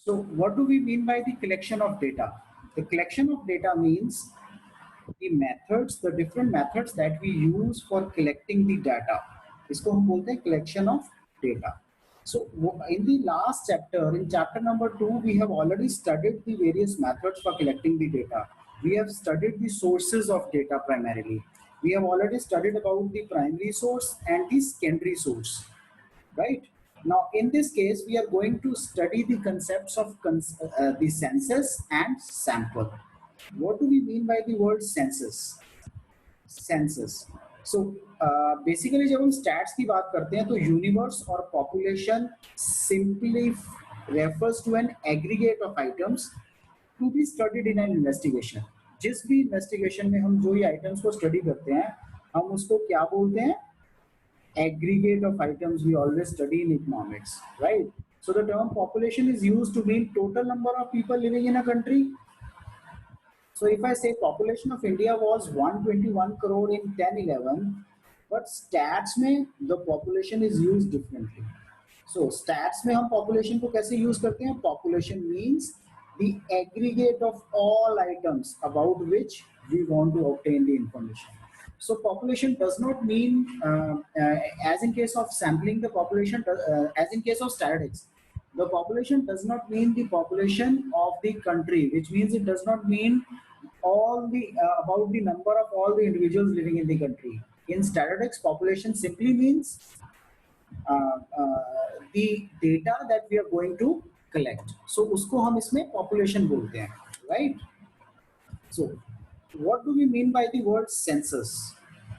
So what do we mean by the collection of data? The collection of data means the methods, the different methods that we use for collecting the data. इसको हम बोलते हैं collection of data. So in the last chapter, in chapter number 2, we have already studied the various methods for collecting the data. We have studied the sources of data primarily. We have already studied about the primary source and the secondary source, right? Now, in this case, we are going to study the concepts of the census and sample. What do we mean by the word census? Census. So basically जब हम stats की बात करते हैं तो universe और population simply refers to an aggregate of items to be studied in an investigation. जिस भी investigation में हम जो ये items को study करते हैं हम उसको क्या बोलते हैं? Aggregate of items we always study in economics, right? So the term population is used to mean total number of people living in a country. So if I say population of India was 121 crore in 1011, but stats में the population is used differently. So stats में हम population को कैसे use करते हैं? Population means the aggregate of all items about which we want to obtain the information. So population does not mean, as in case of sampling the population, as in case of statistics, the population does not mean the population of the country, which means it does not mean all the about the number of all the individuals living in the country. In statistics, population simply means the data that we are going to collect. So उसको हम इसमें population बोलते हैं, right? So what do we mean by the word census?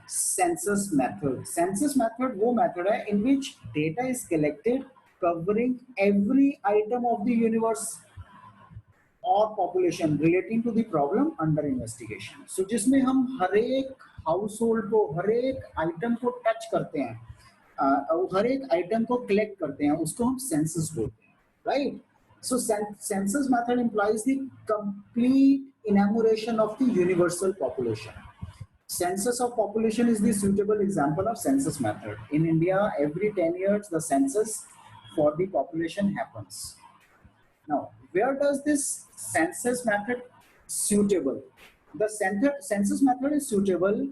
Census method. Census method वो method है in which data is collected covering every item of the universe or population relating to the problem under investigation. So जिसमें हम हर एक household को, हर एक item को touch करते हैं, हर एक item को collect करते हैं, उसको हम census बोलते हैं, right? So census method implies the complete enumeration of the universal population. Census of population is the suitable example of census method. In India, every 10 years, the census for the population happens. Now, where does this census method suitable? The census method is suitable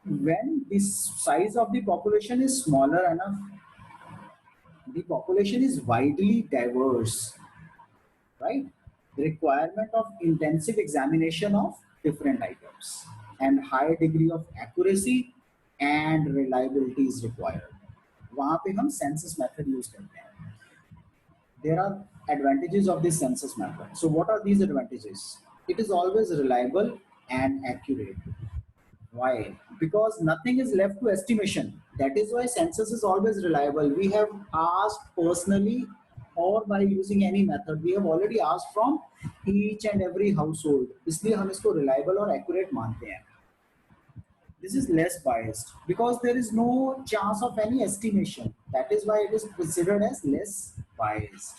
when the size of the population is smaller enough, the population is widely diverse, right? The requirement of intensive examination of different items and high degree of accuracy and reliability is required. वहाँ पे हम census method use करते हैं. There are advantages of this census method. So what are these advantages? It is always reliable and accurate. Why? Because nothing is left to estimation. That is why census is always reliable. We have asked personally or by using any method. We have already asked from each and every household. इसलिए हम इसको reliable और accurate मानते हैं. This is less biased because there is no chance of any estimation. That is why it is considered as less biased.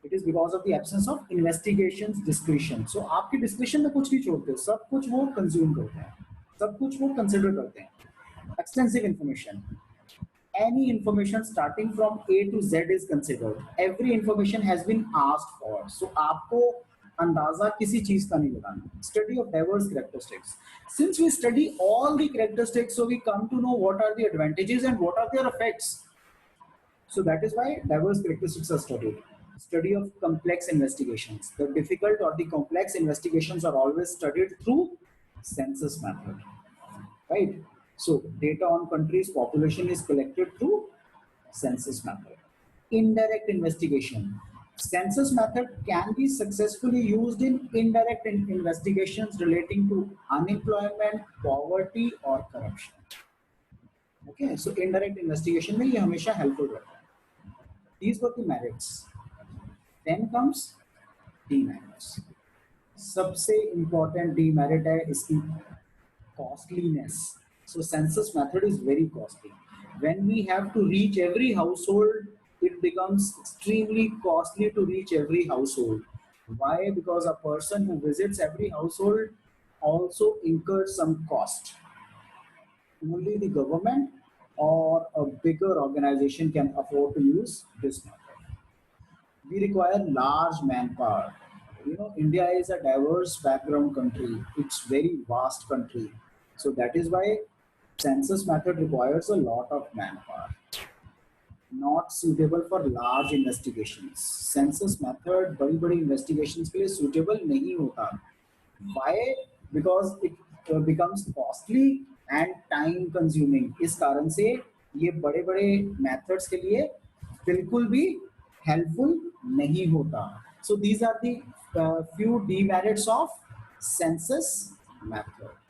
It is because of the absence of investigations discretion. So आपके discretion में कुछ नहीं छोड़ते, सब कुछ वो consume करते हैं, सब कुछ वो consider करते हैं. Extensive information. Any information starting from A to Z is considered. Every information has been asked for. So आपको अंदाजा किसी चीज का नहीं लगाना. Study of diverse characteristics. Since we study all the characteristics, so we come to know what are the advantages and what are their effects. So that is why diverse characteristics are studied. Study of complex investigations. The difficult or the complex investigations are always studied through census method, right? So data on countries' population is collected through census method. Indirect investigation. Census method can be successfully used in indirect investigations relating to unemployment, poverty or corruption. Okay, so indirect investigation में ये हमेशा helpful रहता है. These were the merits. Then comes demerits. सबसे important demerit है इसकी costliness. So census method is very costly. When we have to reach every household, it becomes extremely costly to reach every household. Why? Because a person who visits every household also incurs some cost. Only the government or a bigger organization can afford to use this method. we require large manpower. You know, India is a diverse background country. It's very vast country. So that is why census method requires a lot of manpower. Not suitable for large investigations. Census method बड़ी बड़ी investigations के लिए suitable नहीं होता. Why? Because it becomes costly and time consuming. इस कारण से ये बड़े बड़े methods के लिए बिल्कुल भी helpful नहीं होता. So these are the few demerits of census method.